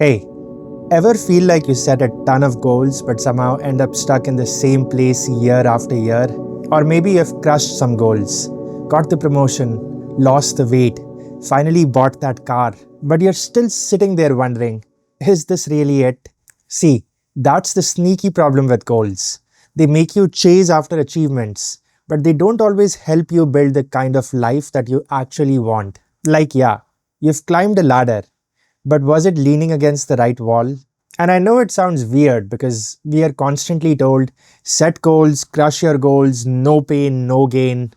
Hey, ever feel like you set a ton of goals but somehow end up stuck in the same place year after year? Or maybe you've crushed some goals, got the promotion, lost the weight, finally bought that car, but you're still sitting there wondering, is this really it? See, that's the sneaky problem with goals. They make you chase after achievements, but they don't always help you build the kind of life that you actually want. Like, yeah, you've climbed a ladder, but was it leaning against the right wall? And I know it sounds weird because we are constantly told set goals, crush your goals, no pain, no gain.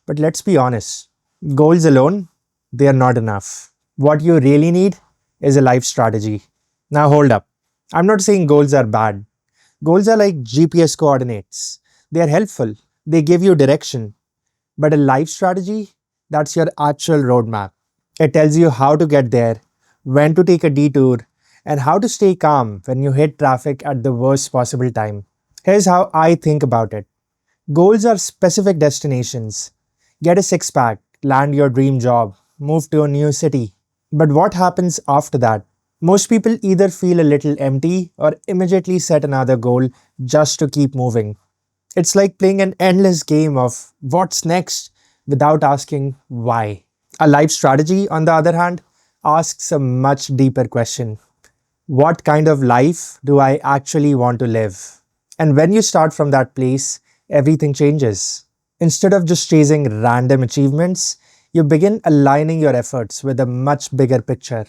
But let's be honest, goals alone, they are not enough. What you really need is a life strategy. Now hold up. I'm not saying goals are bad. Goals are like GPS coordinates. They are helpful, they give you direction. But a life strategy, that's your actual roadmap. It tells you how to get there, when to take a detour, and how to stay calm when you hit traffic at the worst possible time. Here's how I think about it. Goals are specific destinations. Get a six pack, land your dream job, move to a new city. But what happens after that? Most people either feel a little empty or immediately set another goal just to keep moving. It's like playing an endless game of what's next without asking why. A life strategy, on the other hand, asks a much deeper question. What kind of life do I actually want to live? And when you start from that place, everything changes. Instead of just chasing random achievements, you begin aligning your efforts with a much bigger picture,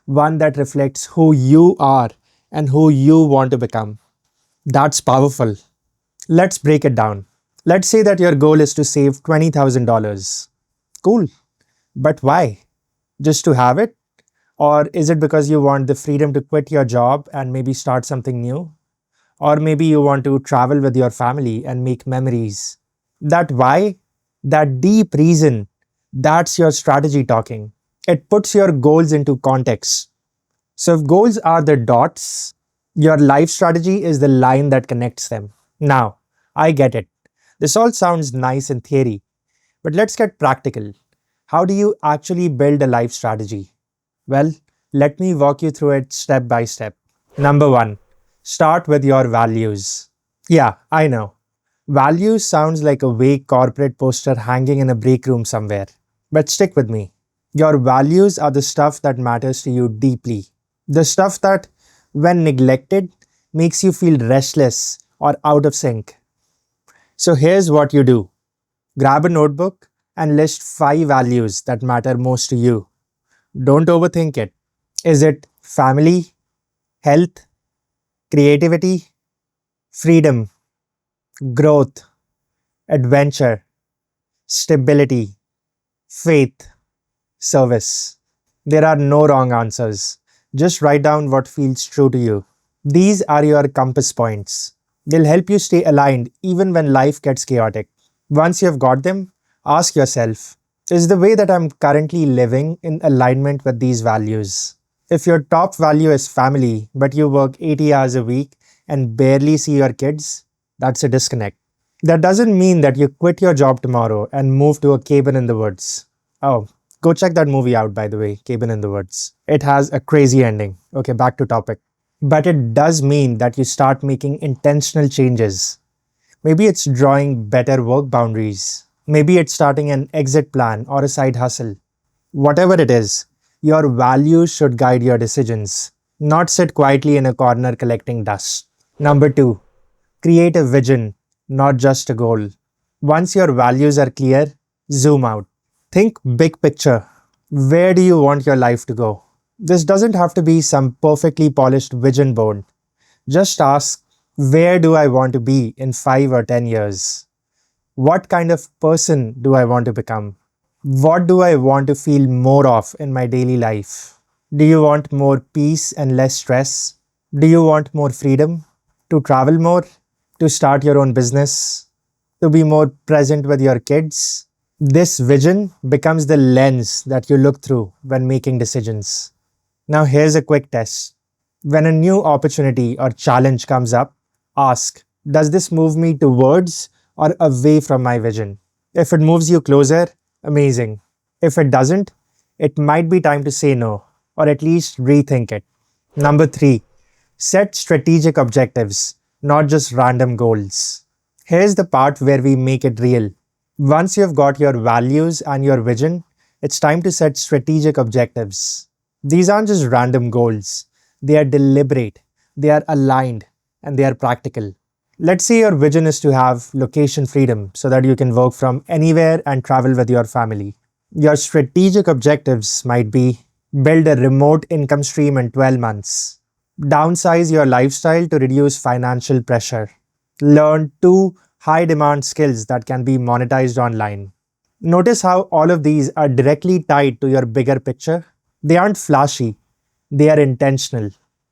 one that reflects who you are and who you want to become. That's powerful. Let's break it down. Let's say that your goal is to save $20,000. Cool. But why? Just to have it? Or is it because you want the freedom to quit your job and maybe start something new? Or maybe you want to travel with your family and make memories. That why, that deep reason, that's your strategy talking. It puts your goals into context. So if goals are the dots, your life strategy is the line that connects them. Now, I get it. This all sounds nice in theory, but let's get practical. How do you actually build a life strategy? Well, let me walk you through it step by step. Number one, start with your values. Yeah, I know. Values sounds like a vague corporate poster hanging in a break room somewhere. But stick with me. Your values are the stuff that matters to you deeply. The stuff that, when neglected, makes you feel restless or out of sync. So here's what you do. Grab a notebook and list 5 values that matter most to you. Don't overthink it. Is it family, health, creativity, freedom, growth, adventure, stability, faith, service? There are no wrong answers. Just write down what feels true to you. These are your compass points. They'll help you stay aligned even when life gets chaotic. Once you've got them, ask yourself, is the way that I'm currently living in alignment with these values? If your top value is family, but you work 80 hours a week and barely see your kids, that's a disconnect. That doesn't mean that you quit your job tomorrow and move to a cabin in the woods. Oh, go check that movie out, by the way, Cabin in the Woods. It has a crazy ending. Okay, back to topic. But it does mean that you start making intentional changes. Maybe it's drawing better work boundaries. Maybe it's starting an exit plan or a side hustle. Whatever it is, your values should guide your decisions, not sit quietly in a corner collecting dust. Number two, create a vision, not just a goal. Once your values are clear, zoom out. Think big picture. Where do you want your life to go? This doesn't have to be some perfectly polished vision board. Just ask, where do I want to be in 5 or 10 years? What kind of person do I want to become? What do I want to feel more of in my daily life? Do you want more peace and less stress? Do you want more freedom? To travel more? To start your own business? To be more present with your kids? This vision becomes the lens that you look through when making decisions. Now here's a quick test. When a new opportunity or challenge comes up, ask, does this move me towards or away from my vision? If it moves you closer, amazing. If it doesn't, it might be time to say no, or at least rethink it. Number 3, set strategic objectives, not just random goals. Here's the part where we make it real. Once you've got your values and your vision, it's time to set strategic objectives. These aren't just random goals, they are deliberate, they are aligned, and they are practical. Let's say your vision is to have location freedom so that you can work from anywhere and travel with your family. Your strategic objectives might be build a remote income stream in 12 months, downsize your lifestyle to reduce financial pressure, learn 2 high-demand skills that can be monetized online. Notice how all of these are directly tied to your bigger picture. They aren't flashy, they are intentional.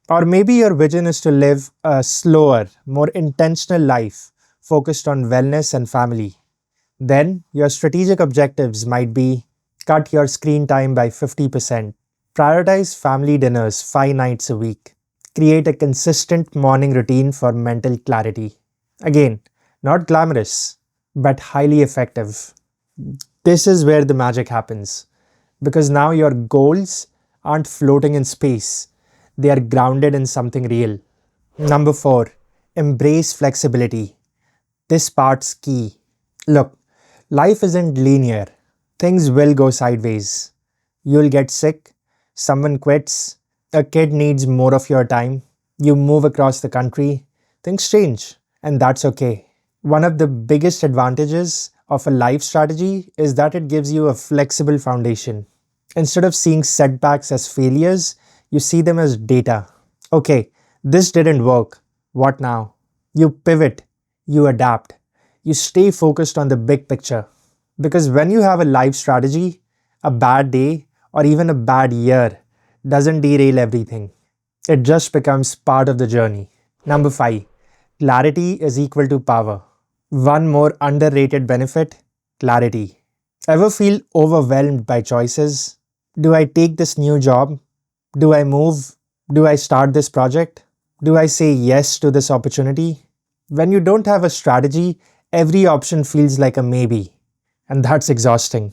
Or maybe your vision is to live a slower, more intentional life focused on wellness and family. Then your strategic objectives might be cut your screen time by 50%, prioritize family dinners 5 nights a week, create a consistent morning routine for mental clarity. Again, not glamorous, but highly effective. This is where the magic happens, because now your goals aren't floating in space, they are grounded in something real. Number 4, embrace flexibility. This part's key. Look, life isn't linear. Things will go sideways. You'll get sick, someone quits, a kid needs more of your time, you move across the country, things change, and that's okay. One of the biggest advantages of a life strategy is that it gives you a flexible foundation. Instead of seeing setbacks as failures, you see them as data. Okay, this didn't work. What now? You pivot, you adapt, you stay focused on the big picture. Because when you have a life strategy, a bad day or even a bad year doesn't derail everything. It just becomes part of the journey. Number 5, clarity is equal to power. One more underrated benefit, clarity. Ever feel overwhelmed by choices? Do I take this new job? Do I move? Do I start this project? Do I say yes to this opportunity? When you don't have a strategy, every option feels like a maybe, and that's exhausting.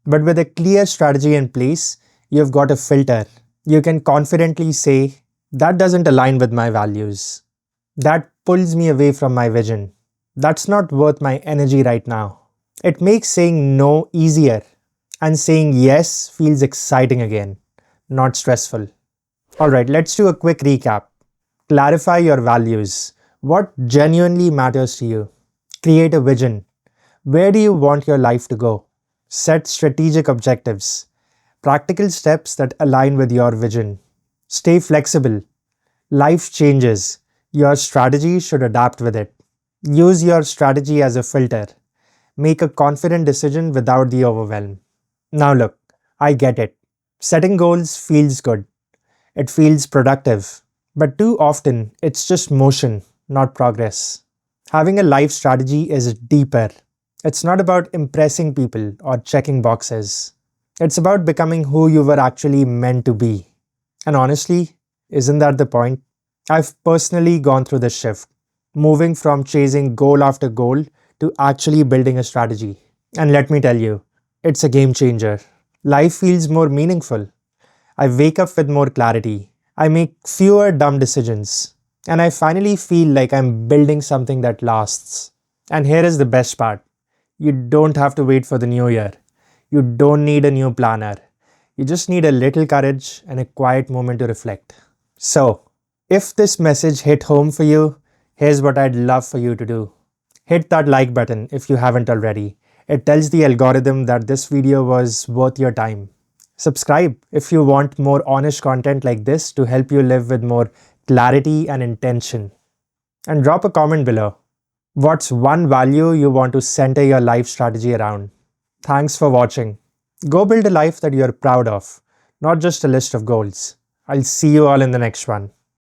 But with a clear strategy in place, you've got a filter. You can confidently say, that doesn't align with my values. That pulls me away from my vision. That's not worth my energy right now. It makes saying no easier, and saying yes feels exciting again, not stressful. Alright, let's do a quick recap. Clarify your values. What genuinely matters to you? Create a vision. Where do you want your life to go? Set strategic objectives. Practical steps that align with your vision. Stay flexible. Life changes. Your strategy should adapt with it. Use your strategy as a filter. Make a confident decision without the overwhelm. Now look, I get it. Setting goals feels good. It feels productive. But too often, it's just motion, not progress. Having a life strategy is deeper. It's not about impressing people or checking boxes. It's about becoming who you were actually meant to be. And honestly, isn't that the point? I've personally gone through this shift, moving from chasing goal after goal to actually building a strategy. And let me tell you, it's a game changer. Life feels more meaningful. I wake up with more clarity. I make fewer dumb decisions. And I finally feel like I'm building something that lasts. And here is the best part. You don't have to wait for the new year. You don't need a new planner. You just need a little courage and a quiet moment to reflect. So, if this message hit home for you, here's what I'd love for you to do. Hit that like button if you haven't already. It tells the algorithm that this video was worth your time. Subscribe if you want more honest content like this to help you live with more clarity and intention. And drop a comment below. What's one value you want to center your life strategy around? Thanks for watching. Go build a life that you're proud of, not just a list of goals. I'll see you all in the next one.